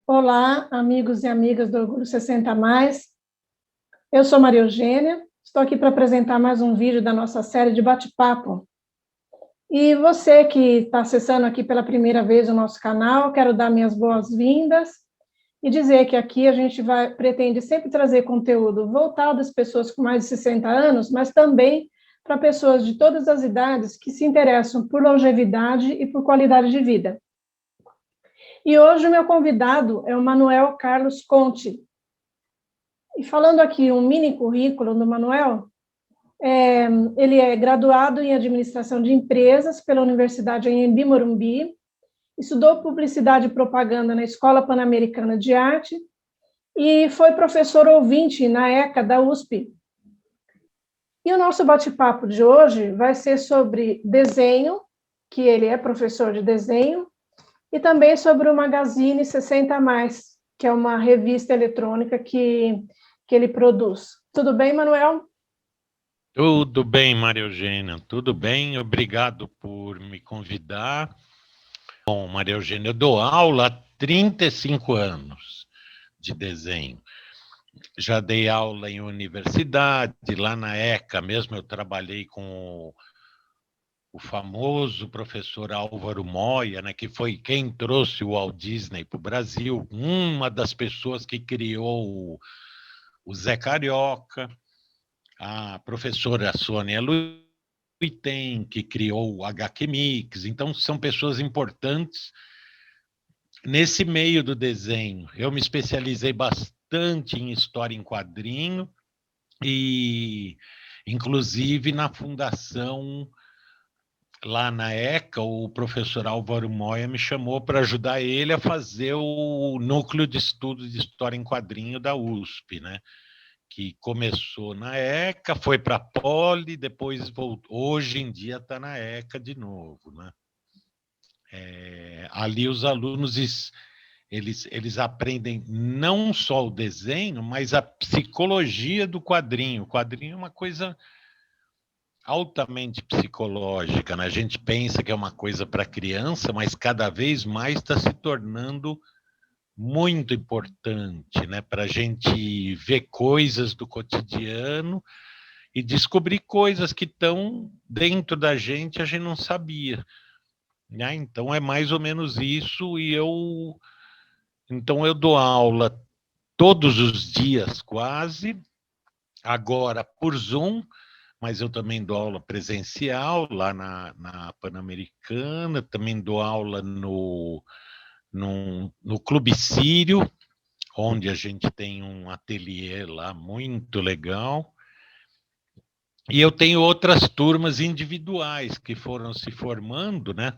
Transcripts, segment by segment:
Olá, amigos e amigas do Orgulho 60 Mais. Eu sou Maria Eugênia, estou aqui para apresentar mais um vídeo da nossa série de bate-papo. E você que está acessando aqui pela primeira vez o nosso canal, quero dar minhas boas-vindas e dizer que aqui a gente pretende sempre trazer conteúdo voltado às pessoas com mais de 60 anos, mas também para pessoas de todas as idades que se interessam por longevidade e por qualidade de vida. E hoje o meu convidado é o Manuel Carlos Conte. E falando aqui um mini currículo do Manuel, ele é graduado em Administração de Empresas pela Universidade Anhembi Morumbi, estudou Publicidade e Propaganda na Escola Pan-Americana de Arte e foi professor ouvinte na ECA da USP. E o nosso bate-papo de hoje vai ser sobre desenho, que ele é professor de desenho, e também sobre o Magazine 60 Mais, que é uma revista eletrônica que ele produz. Tudo bem, Manuel? Tudo bem, Maria Eugênia, tudo bem, obrigado por me convidar. Bom, Maria Eugênia, eu dou aula há 35 anos de desenho. Já dei aula em universidade, lá na ECA mesmo eu trabalhei com o famoso professor Álvaro Moya, né, que foi quem trouxe o Walt Disney para o Brasil, uma das pessoas que criou o Zé Carioca, a professora Sônia Luitem, que criou o HQ Mix. Então, são pessoas importantes nesse meio do desenho. Eu me especializei bastante em história em quadrinho e, inclusive, na fundação, lá na ECA, o professor Álvaro Moya me chamou para ajudar ele a fazer o núcleo de estudos de história em quadrinho da USP, né? Que começou na ECA, foi para a Poli, depois voltou. Hoje em dia está na ECA de novo, né? Ali os alunos eles aprendem não só o desenho, mas a psicologia do quadrinho. O quadrinho é uma coisa altamente psicológica, né? A gente pensa que é uma coisa para criança, mas cada vez mais está se tornando muito importante, né? Para a gente ver coisas do cotidiano e descobrir coisas que estão dentro da gente, a gente não sabia, né? Então é mais ou menos isso então eu dou aula todos os dias quase, agora por Zoom, mas eu também dou aula presencial lá na Pan-Americana, também dou aula no Clube Sírio, onde a gente tem um ateliê lá muito legal. E eu tenho outras turmas individuais que foram se formando, né?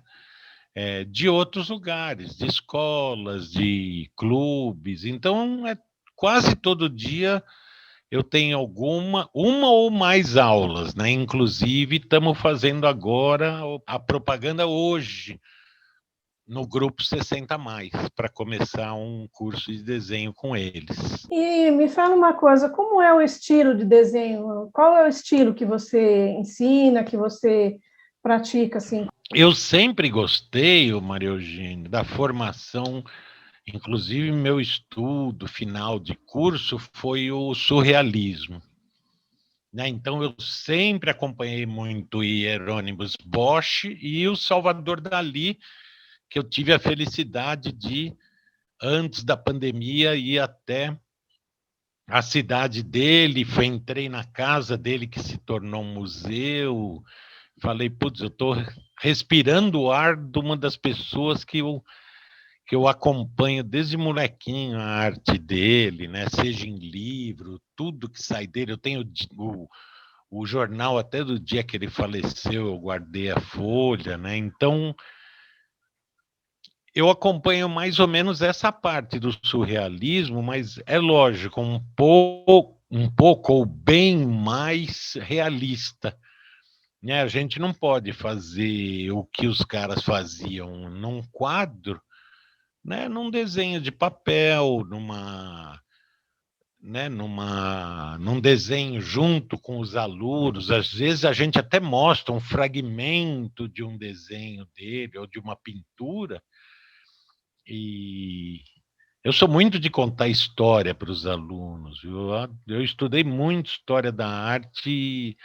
De outros lugares, de escolas, de clubes. Então, quase todo dia eu tenho uma ou mais aulas, né? Inclusive, estamos fazendo agora a propaganda hoje no grupo 60 mais, para começar um curso de desenho com eles. E me fala uma coisa, como é o estilo de desenho? Qual é o estilo que você ensina, que você pratica, assim? Eu sempre gostei, Maria Eugênia, da formação, inclusive meu estudo final de curso foi o surrealismo, né? Então eu sempre acompanhei muito Hieronymus Bosch e o Salvador Dalí, que eu tive a felicidade de, antes da pandemia, ir até a cidade dele, entrei na casa dele, que se tornou um museu. Falei, putz, eu estou respirando o ar de uma das pessoas que eu acompanho desde molequinho, a arte dele, né? Seja em livro, tudo que sai dele. Eu tenho o jornal até do dia que ele faleceu, eu guardei a folha, né? Então, eu acompanho mais ou menos essa parte do surrealismo, mas é lógico, um pouco ou bem mais realista, né? A gente não pode fazer o que os caras faziam num quadro, né? Num desenho de papel, num desenho junto com os alunos. Às vezes a gente até mostra um fragmento de um desenho dele ou de uma pintura, e Eu sou muito de contar história para os alunos, viu? Eu estudei muito história da arte,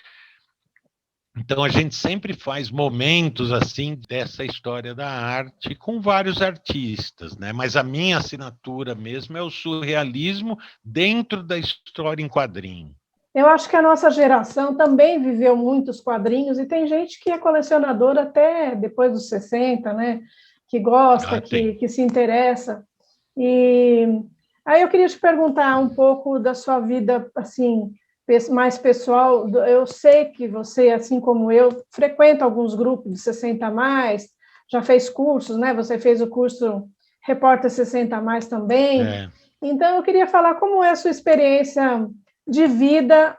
então a gente sempre faz momentos assim dessa história da arte com vários artistas, né? Mas a minha assinatura mesmo é o surrealismo dentro da história em quadrinho. Eu acho que a nossa geração também viveu muitos quadrinhos e tem gente que é colecionadora até depois dos 60, né? Que gosta, Ah, tem. que se interessa. E aí eu queria te perguntar um pouco da sua vida, assim, mais pessoal. Eu sei que você, assim como eu, frequenta alguns grupos de 60 a mais, já fez cursos, né? Você fez o curso Repórter 60 a mais também. É. Então eu queria falar como é a sua experiência de vida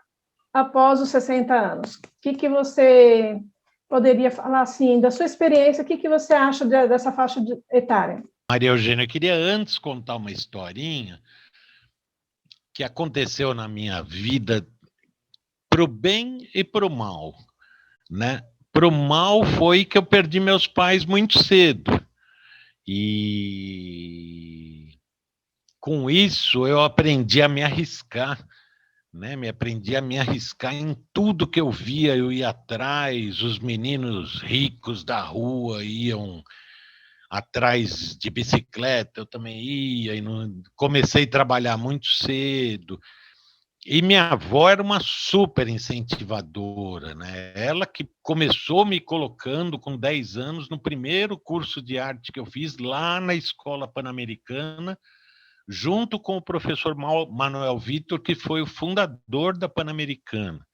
após os 60 anos. O que você poderia falar assim da sua experiência? O que você acha dessa faixa etária? Maria Eugênia, eu queria antes contar uma historinha que aconteceu na minha vida pro bem e pro mal, né? Pro mal foi que eu perdi meus pais muito cedo. E com isso eu aprendi a me arriscar, né? Me aprendi a me arriscar em tudo que eu via, eu ia atrás, os meninos ricos da rua iam atrás de bicicleta, eu também ia, e comecei a trabalhar muito cedo. E minha avó era uma super incentivadora, né? Ela que começou me colocando com 10 anos no primeiro curso de arte que eu fiz lá na Escola Pan-Americana, junto com o professor Manuel Vitor, que foi o fundador da Pan-Americana.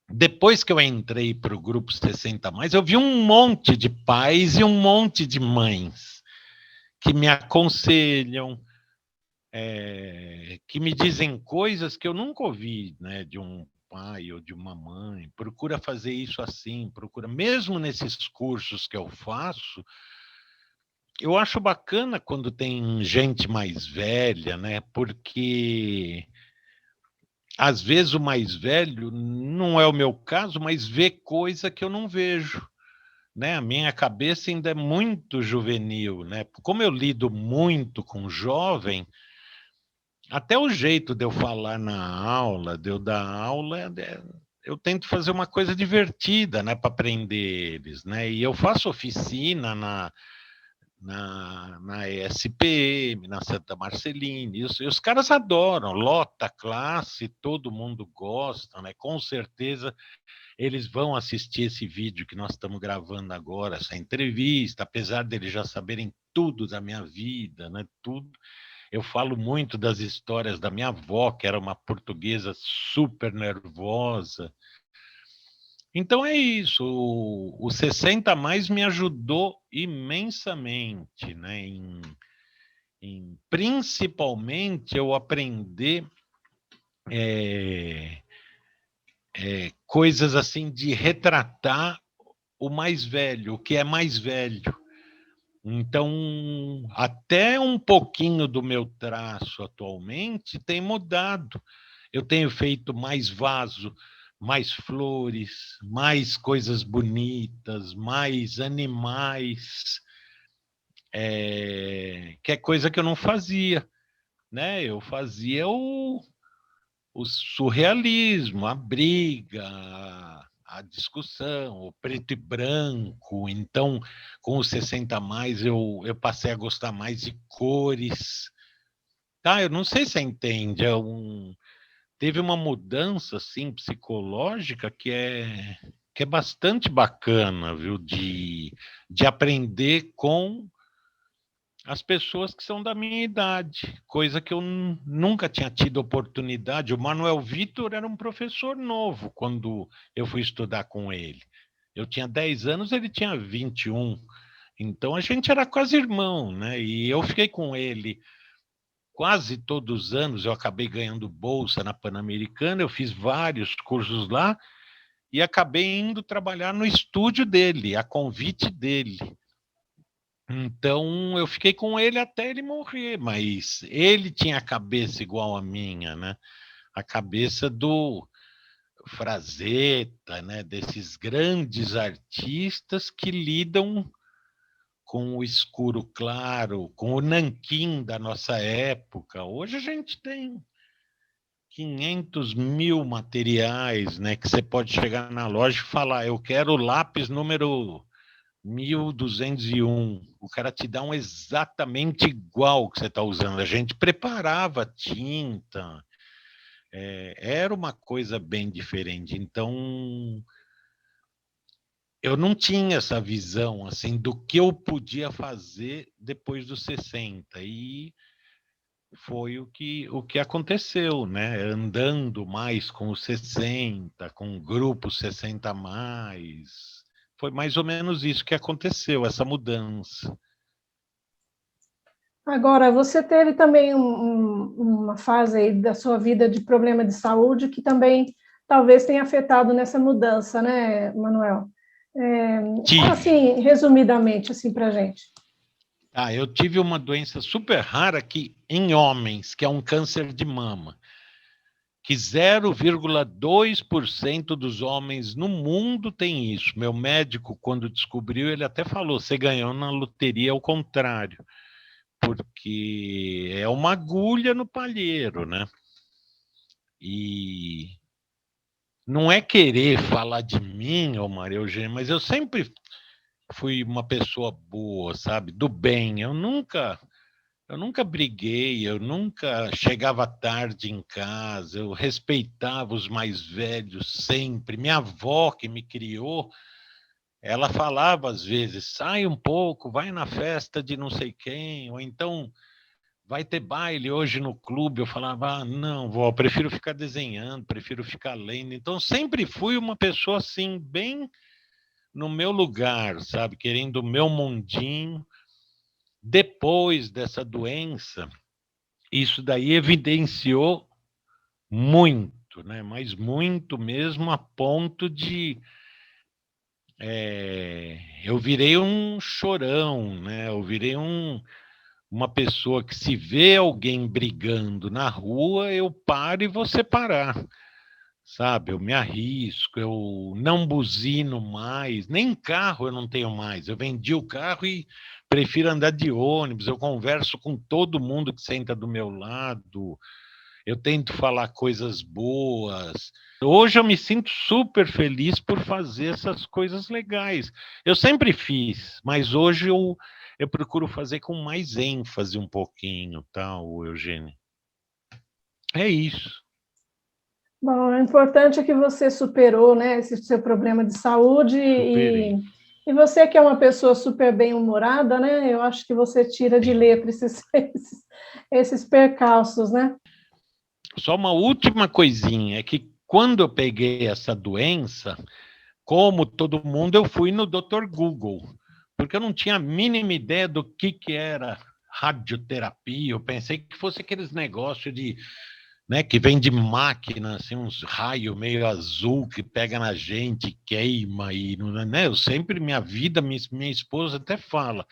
Depois que eu entrei para o Grupo 60 Mais, eu vi um monte de pais e um monte de mães que me aconselham, que me dizem coisas que eu nunca ouvi, né, de um pai ou de uma mãe. Procura fazer isso assim, procura. Mesmo nesses cursos que eu faço, eu acho bacana quando tem gente mais velha, né, porque às vezes o mais velho, não é o meu caso, mas vê coisa que eu não vejo. Né? A minha cabeça ainda é muito juvenil, né? Como eu lido muito com jovem, até o jeito de eu falar na aula, de eu dar aula, eu tento fazer uma coisa divertida, né, para aprender eles, né? E eu faço oficina na ESPM, na Santa Marcelina, isso, e os caras adoram, lota a classe, todo mundo gosta, né? Com certeza eles vão assistir esse vídeo que nós estamos gravando agora, essa entrevista, apesar deles já saberem tudo da minha vida, né? Tudo. Eu falo muito das histórias da minha avó, que era uma portuguesa super nervosa. Então é isso. O 60 mais me ajudou imensamente, né? Principalmente eu aprender é, coisas assim de retratar o mais velho, o que é mais velho. Então, até um pouquinho do meu traço atualmente tem mudado. Eu tenho feito mais vaso, mais flores, mais coisas bonitas, mais animais, que é coisa que eu não fazia, né? Eu fazia o surrealismo, a briga, a discussão, o preto e branco. Então, com os 60 a mais, eu passei a gostar mais de cores. Tá, eu não sei se você entende, teve uma mudança assim psicológica que é bastante bacana, viu, de aprender com as pessoas que são da minha idade, coisa que eu nunca tinha tido oportunidade. O Manuel Vitor era um professor novo quando eu fui estudar com ele. Eu tinha 10 anos, ele tinha 21. Então a gente era quase irmão, né? E eu fiquei com ele quase todos os anos. Eu acabei ganhando bolsa na Pan-Americana, eu fiz vários cursos lá e acabei indo trabalhar no estúdio dele, a convite dele. Então eu fiquei com ele até ele morrer, mas ele tinha a cabeça igual a minha, né? A cabeça do Frazetta, né? Desses grandes artistas que lidam com o escuro claro, com o nanquim da nossa época. Hoje a gente tem 500 mil materiais, né, que você pode chegar na loja e falar, eu quero o lápis número 1201. O cara te dá um exatamente igual que você está usando. A gente preparava tinta, era uma coisa bem diferente. Então, eu não tinha essa visão assim do que eu podia fazer depois dos 60 e foi o que aconteceu, né? Andando mais com os 60, com o grupo 60 mais. Foi mais ou menos isso que aconteceu, essa mudança. Agora, você teve também uma fase aí da sua vida de problema de saúde que também talvez tenha afetado nessa mudança, né, Manuel? Fala Tive. assim, resumidamente, assim, para a gente. Eu tive uma doença super rara que, em homens, que é um câncer de mama, que 0,2% dos homens no mundo tem isso. Meu médico, quando descobriu, ele até falou: você ganhou na loteria ao contrário, porque é uma agulha no palheiro, né? E não é querer falar de mim, ô Maria Eugênia, mas eu sempre fui uma pessoa boa, sabe? Do bem. Eu nunca briguei, eu nunca chegava tarde em casa, eu respeitava os mais velhos sempre. Minha avó, que me criou, ela falava às vezes: sai um pouco, vai na festa de não sei quem, ou então vai ter baile hoje no clube. Eu falava: não, vó, prefiro ficar desenhando, prefiro ficar lendo. Então sempre fui uma pessoa assim, bem no meu lugar, sabe, querendo o meu mundinho. Depois dessa doença, isso daí evidenciou muito, né? Mas muito mesmo, a ponto de eu virei um chorão, né? Eu virei uma pessoa que, se vê alguém brigando na rua, eu paro e vou separar, sabe? Eu me arrisco, eu não buzino mais, nem carro eu não tenho mais. Eu vendi o carro e prefiro andar de ônibus. Eu converso com todo mundo que senta do meu lado. Eu tento falar coisas boas. Hoje eu me sinto super feliz por fazer essas coisas legais. Eu sempre fiz, mas hoje eu procuro fazer com mais ênfase um pouquinho, tá, Eugênio? É isso. Bom, o importante é que você superou, né, esse seu problema de saúde Superei. e você que é uma pessoa super bem-humorada, né, eu acho que você tira de letra esses percalços, né? Só uma última coisinha, é que quando eu peguei essa doença, como todo mundo, eu fui no Dr. Google, porque eu não tinha a mínima ideia do que era radioterapia. Eu pensei que fosse aqueles negócios de, né, que vem de máquina, assim, uns raios meio azul que pega na gente, queima e, né? Eu sempre, minha vida, minha esposa até fala,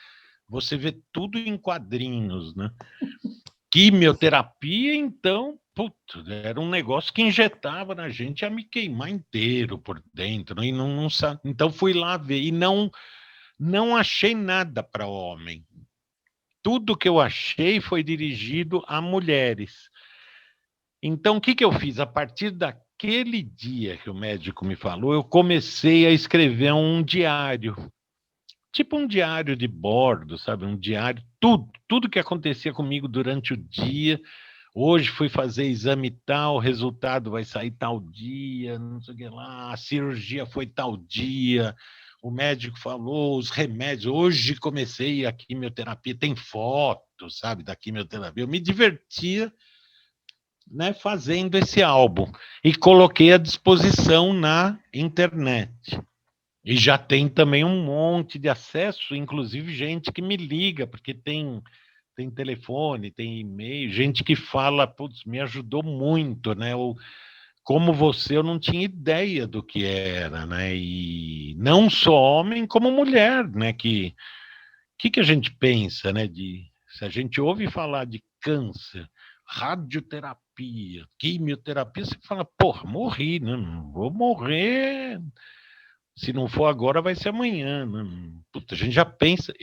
você vê tudo em quadrinhos, né? Quimioterapia, então, putz, era um negócio que injetava na gente a me queimar inteiro por dentro, né? E não, então fui lá ver e não achei nada para homem. Tudo que eu achei foi dirigido a mulheres. Então, o que eu fiz? A partir daquele dia que o médico me falou, eu comecei a escrever um diário, tipo um diário de bordo, sabe? Um diário, tudo que acontecia comigo durante o dia. Hoje fui fazer exame tal, o resultado vai sair tal dia, não sei o que lá, a cirurgia foi tal dia, o médico falou, os remédios. Hoje comecei a quimioterapia, tem foto, sabe, da quimioterapia. Eu me divertia, né, fazendo esse álbum e coloquei à disposição na internet. E já tem também um monte de acesso, inclusive gente que me liga, porque tem telefone, tem e-mail, gente que fala, putz, me ajudou muito, né? Ou, como você, eu não tinha ideia do que era, né? E não só homem, como mulher, né? Que a gente pensa, né? Se a gente ouve falar de câncer, radioterapia, quimioterapia, você fala, porra, morri, né? Não vou morrer Se não for agora, vai ser amanhã. Né? Puta, a gente já pensa.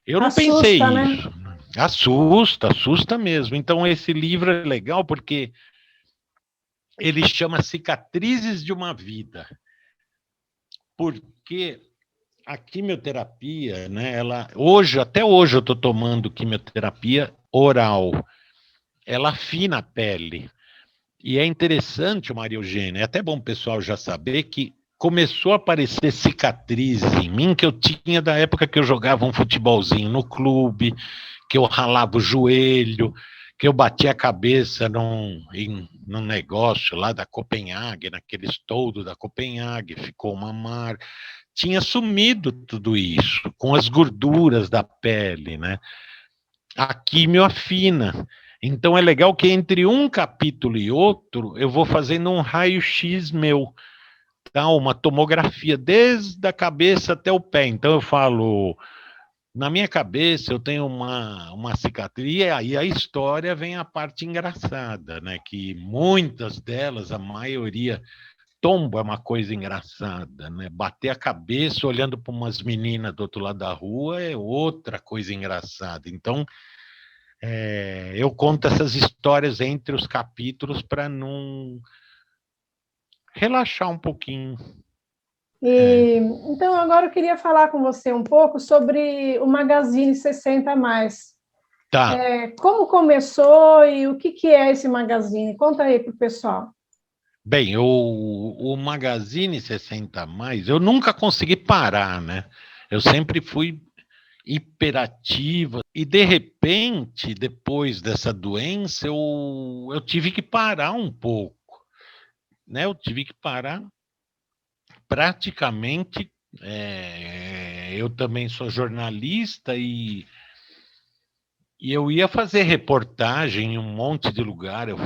Eu não Assusta, pensei né? isso. Assusta, assusta mesmo. Então, esse livro é legal porque ele chama Cicatrizes de uma Vida. Porque a quimioterapia, né, até hoje eu estou tomando quimioterapia oral. Ela afina a pele. E é interessante, Maria Eugênia, é até bom o pessoal já saber que começou a aparecer cicatrizes em mim que eu tinha da época que eu jogava um futebolzinho no clube, que eu ralava o joelho, que eu batia a cabeça num negócio lá da Copenhague, naquele estoldo da Copenhague, ficou uma marca. Tinha sumido tudo isso, com as gorduras da pele, né? A quimio afina. Então é legal que entre um capítulo e outro eu vou fazendo um raio-x meu, tá? Uma tomografia desde a cabeça até o pé. Então eu falo, na minha cabeça eu tenho uma cicatriz, e aí a história vem a parte engraçada, né? Que muitas delas, a maioria, tombo é uma coisa engraçada, né? Bater a cabeça olhando para umas meninas do outro lado da rua é outra coisa engraçada. Então eu conto essas histórias entre os capítulos para não relaxar um pouquinho. Então, agora eu queria falar com você um pouco sobre o Magazine 60 Mais. Tá. Como começou e o que é esse Magazine? Conta aí para o pessoal. Bem, o Magazine 60 Mais, eu nunca consegui parar, né? Eu sempre fui hiperativa e de repente, depois dessa doença, eu tive que parar um pouco, né? Eu tive que parar praticamente. Eu também sou jornalista e eu ia fazer reportagem em um monte de lugar. Eu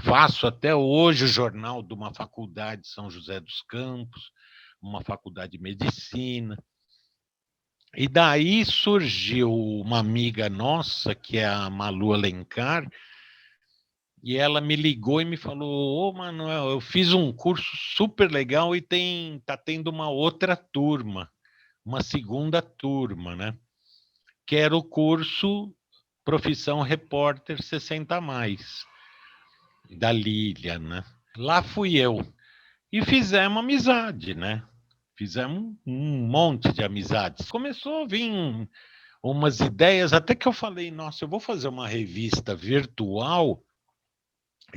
faço até hoje o jornal de uma faculdade de São José dos Campos, uma faculdade de medicina. E daí surgiu uma amiga nossa, que é a Malu Alencar, e ela me ligou e me falou: Ô, Manuel, eu fiz um curso super legal e tá tendo uma outra turma, uma segunda turma, né? Que era o curso Profissão Repórter 60 mais, da Lília, né? Lá fui eu. E fizemos amizade, né? Fizemos um monte de amizades. Começou a vir umas ideias, até que eu falei, nossa, eu vou fazer uma revista virtual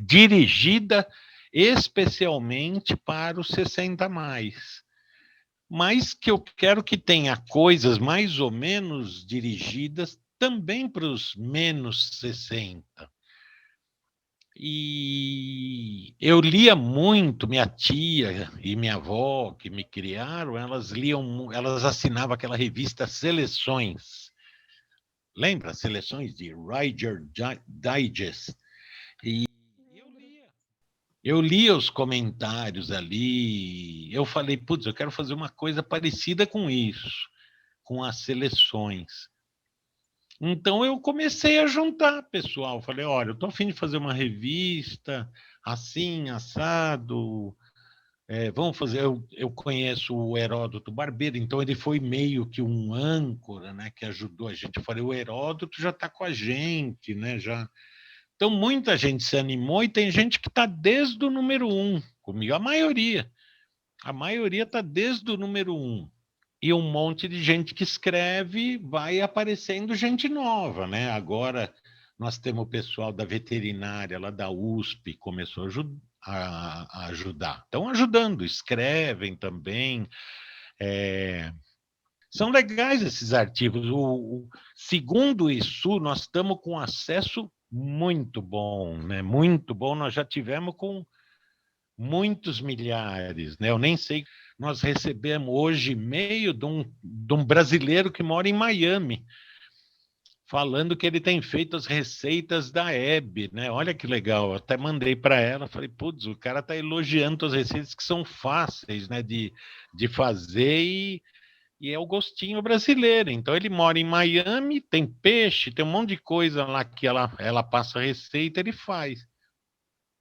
dirigida especialmente para os 60 mais. Mas que eu quero que tenha coisas mais ou menos dirigidas também para os menos 60. E eu lia muito, minha tia e minha avó, que me criaram, elas assinavam aquela revista Seleções. Lembra? Seleções de Rider Digest. E eu lia os comentários ali. Eu falei, putz, eu quero fazer uma coisa parecida com isso, com as seleções. Então eu comecei a juntar pessoal. Falei, olha, eu estou a fim de fazer uma revista assim, assado. Vamos fazer. Eu conheço o Heródoto Barbeiro, então ele foi meio que um âncora, né, que ajudou a gente. Eu falei, o Heródoto já está com a gente, né? Já. Então muita gente se animou e tem gente que está desde o número 1 comigo. A maioria está desde o número 1. E um monte de gente que escreve, vai aparecendo gente nova, né? Agora nós temos o pessoal da veterinária lá da USP, começou a ajudar. Estão ajudando, escrevem também. São legais esses artigos. Segundo o ISU, nós estamos com acesso muito bom, né? Muito bom. Nós já tivemos com muitos milhares, né? Eu nem sei. Nós recebemos hoje e-mail de um brasileiro que mora em Miami, falando que ele tem feito as receitas da Hebe, né? Olha que legal. Eu até mandei para ela, falei, putz, o cara está elogiando as receitas que são fáceis, né, de fazer e é o gostinho brasileiro. Então ele mora em Miami, tem peixe, tem um monte de coisa lá que ela passa a receita, ele faz.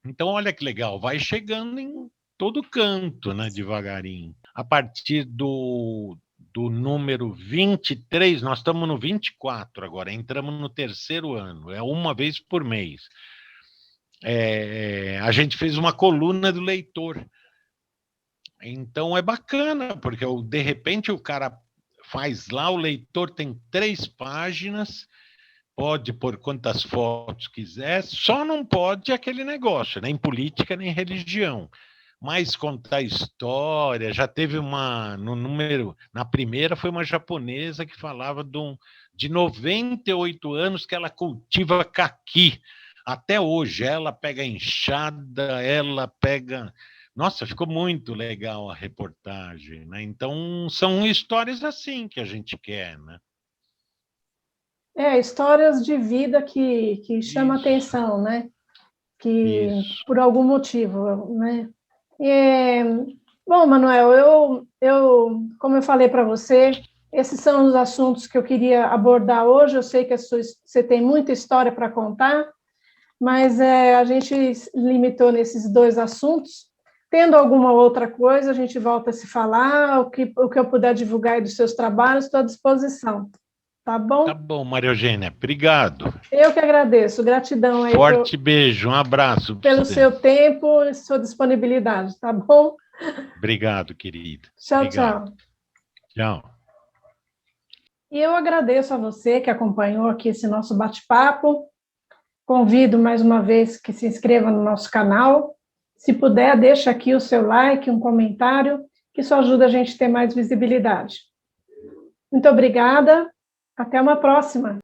Então olha que legal, vai chegando em todo canto, né, devagarinho. a partir do número 23, nós estamos no 24 agora, entramos no 3º ano, é uma vez por mês. A gente fez uma coluna do leitor. Então é bacana, porque de repente o cara faz lá, o leitor tem 3 páginas, pode pôr quantas fotos quiser, só não pode aquele negócio, nem política, nem religião. Mas contar história, já teve na primeira foi uma japonesa que falava de 98 anos que ela cultiva caqui. Até hoje, ela pega enxada, ela pega... Nossa, ficou muito legal a reportagem, né? Então, são histórias assim que a gente quer, né? Histórias de vida que chamam atenção, né? Que, por algum motivo, né? Bom, Manuel, como eu falei para você, esses são os assuntos que eu queria abordar hoje. Eu sei que você tem muita história para contar, mas a gente limitou nesses 2 assuntos. Tendo alguma outra coisa, a gente volta a se falar, o que eu puder divulgar aí dos seus trabalhos, estou à disposição. Tá bom? Tá bom, Maria Eugênia, obrigado. Eu que agradeço, gratidão aí. Forte beijo, um abraço. Pelo seu tempo e sua disponibilidade, tá bom? Obrigado, querida. Tchau, obrigado. Tchau. Tchau. E eu agradeço a você que acompanhou aqui esse nosso bate-papo. Convido mais uma vez que se inscreva no nosso canal. Se puder, deixa aqui o seu like, um comentário, que isso ajuda a gente a ter mais visibilidade. Muito obrigada. Até uma próxima.